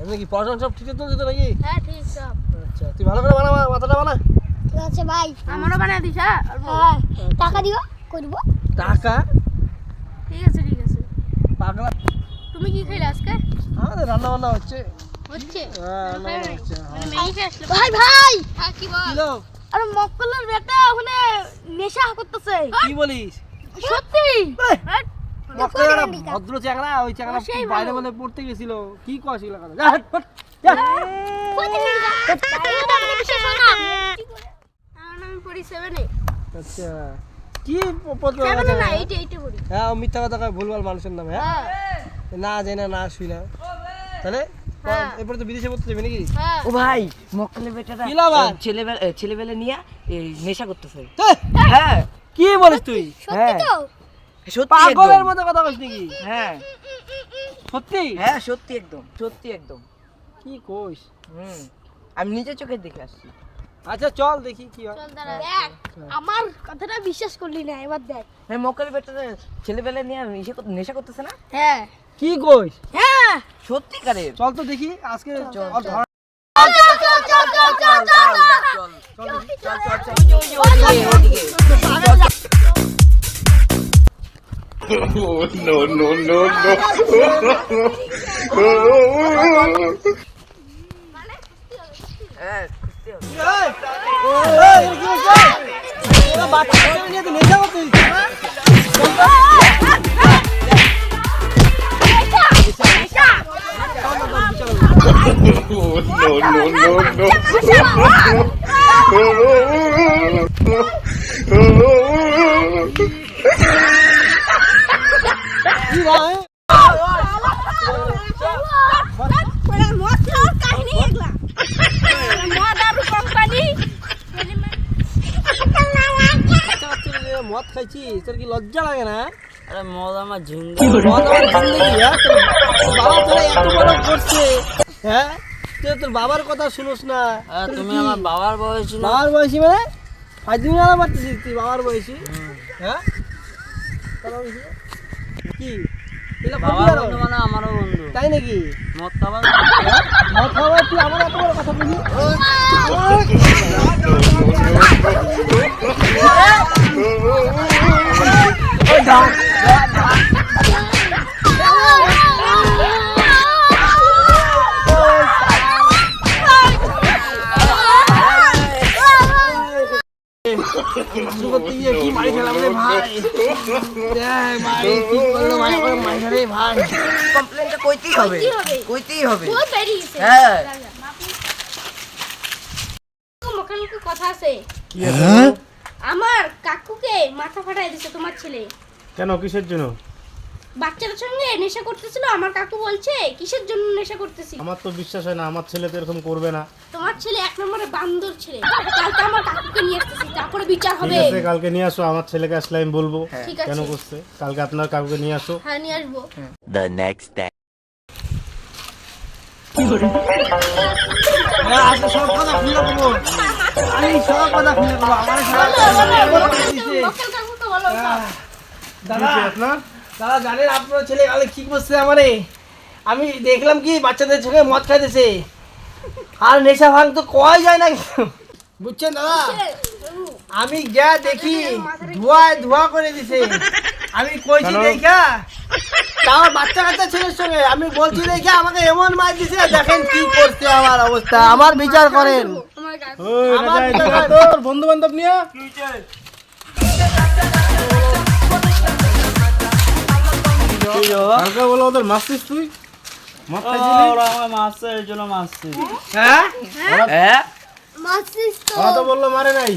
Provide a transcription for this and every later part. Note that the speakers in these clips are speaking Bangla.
এমনি কি পড়াশোনা সব ঠিক চলছে তো নাকি? হ্যাঁ ঠিক সব। আচ্ছা তুই ভালো করে বানা, মাথাটা বানা। ঠিক আছে ভাই, আমারও বানিয়ে দিস। হ্যাঁ টাকা দিও, করব। টাকা? ঠিক আছে ঠিক আছে। পাগলা, তুমি কি খাইলে আজকে? আমাদের রান্না বান্না হচ্ছে। হ্যাঁ রান্না বান্না হচ্ছে। মানে মেয়েকে আসলে ভাই হ্যাঁ কি বল? কিলো আরে মক্কলের বেটা ওখানে নেশা করতেছে। কি বলিস? সত্যি? মক্কেলের ভদ্র চ্যাংড়া, ওই চ্যাংড়া বাইরে মানে পড়তে গেছিল। কি কইছিল কথা? যা হট ফট যা। আমি পড়ি 7 এ। আচ্ছা কি পড়তে? 7 না 8 পড়ি। হ্যাঁ মিথ্যা কথা কয়, ভুলভাল মানুষের নামে। হ্যাঁ না যাই না, না শুই না, তাহলে এরপরে তো বিদেশে পড়তে যাবে নাকি? ও ভাই মক্কেলের বেটাটা ছেলেবেলা নিয়ে নেশা করতেছে। হ্যাঁ কি বলিস তুই? সত্যি তো? সত্যি পাগলের মতো কথা বলিস নাকি? হ্যাঁ সত্যি? হ্যাঁ সত্যি একদম। কি কইস? আমি নিজের চোখে দেখে আসছি। আচ্ছা চল দেখি কি হয়। চল দাঁড়া দেখ, আমার কথাটা বিশ্বাস করলি না, এবার দেখ। হ্যাঁ মক্কেলের বেটাটা ছেলেবেলা নিয়ে নেশা করতেছে না? হ্যাঁ কি কইস? হ্যাঁ সত্যিকারের। চল তো দেখি আজকে ওর ধর। No, no, no, no. হ্যাঁ এই কি হইছে? ওরা বাচ্চাকে নিয়ে তো নেশা করছিস? Oh, no, no, no, no. কি ভাই? মদ খাইছি, তোর কি লজ্জা লাগে না? আরে মদ আমার ঝিঙ্গা। মদ আমার জিন্দগি। হ্যাঁ তোর বাবা তোরা এত বড় করছে, হ্যাঁ তুই তোর বাবার কথা শুনোস না? তুমি আমার বাবার বয়সী না? বাবার বয়সী মানে ফাইজলামি আলা মারতেছিস তুই বাবার বয়সী? হ্যাঁ কি এগুলা করবি বাবার আরো? বন্ধু মানে আমারও বন্ধু। তাই নাকি? মদ খাবার? হ্যাঁ? মদ খাওয়া তুই আমার এত বড় কথা বলি? কি মারি খেলাম রে ভাই? দেখ ভাই কি করলো, মারি করে মারি রে ভাই। কমপ্লেনটা কইতেই হবে। বহুত বেরিয়েছে। হ্যাঁ মুখে কথা আছে। আমার কাকুকে মাথা ফাটাই দিছে তোমার ছেলে। কেন, কিসের জন্য? বাচ্চাদের সঙ্গে নেশা করতেছিল। আমার কাকু বলছে কিসের জন্য নেশা করতেছি। আমার তো বিশ্বাস হয় না, আমার ছেলে তো এরকম করবে না। তোমার ছেলে এক নম্বরে বান্দর ছেলে। কালকে আমার কাকুকে নিয়ে আসতেছি, তারপরে বিচার হবে। ঠিক আছে, কালকে নিয়ে আসো, আমার ছেলেকে আসলে আমি বলবো ঠিক কেন আছে করছে। কালকে আপনার কাকুকে নিয়ে আসো। হ্যাঁ নিয়ে আসবো। the next day আজকে সব কথা খুলে দেবো, আমি সব কথা খুলে দেবো। আমার মক্কেল কাকুকে বলো সব। দাদা আপনার দাদা জানেন আপনার ছেলে কালে কি করছে আমারে? আমি দেখলাম কি বাচ্চাদের সঙ্গে মদ খাইতেছে, আর নেশা ভাঙ তো কয় যায় না, বুঝছেন দাদা? আমি যা দেখি ধোয়া করে দিছে। আমি কইছি দেখা, তাও বাচ্চা কাচ্চা ছেলের সঙ্গে আমি বলছি দেখে আমাকে এমন মার দিছে, দেখেন কি করছে আমার অবস্থা। আমার বিচার করেন। আমার কাকু আমার বিচার করেন। তোর বন্ধু বান্ধব নিয়ে কালকে বলো ওদের মারছিস তুই? মদ খাইছিলি? হ্যাঁ হ্যাঁ মাসিস তো ওরা তো বললো মারে নাই।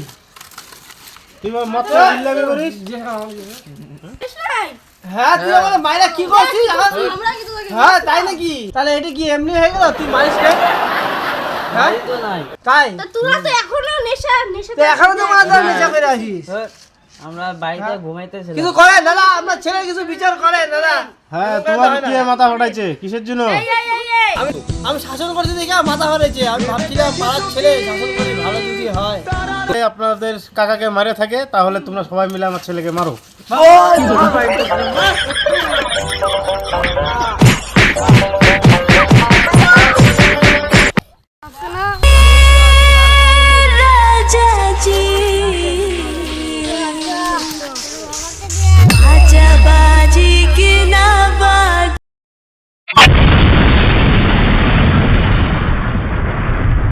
তুই মদ খাই চিল্লামি করিস? নাই। হ্যাঁ তুই আমার মাইরা কি করছিস? আমরা কি তোকে হ্যাঁ তাই নাকি? তাহলে এটা কি এমনি হয়ে গেল? তুই মারিস কেন? হ্যাঁ তাই তো তোরা তো এখনো নেশা তো এখনো তো মাথা নেশা করে আসিস। আমরা বাড়িতে ঘুমাইতেছিলাম। কিছু করেন দাদা, আপনার ছেলে কিছু বিচার করেন দাদা। হ্যাঁ, তোমার কি মাথা ফাটাইছে কিসের জন্য? আমি শাসন করতে দেখে আমার মাথা হয়েছে। আমি ভাবছিলাম পাড়ার ছেলে শাসন করে ভালো যদি হয়। আপনাদের কাকাকে মারে থাকে, তাহলে তোমরা সবাই মিলে আমার ছেলেকে মারো। ওই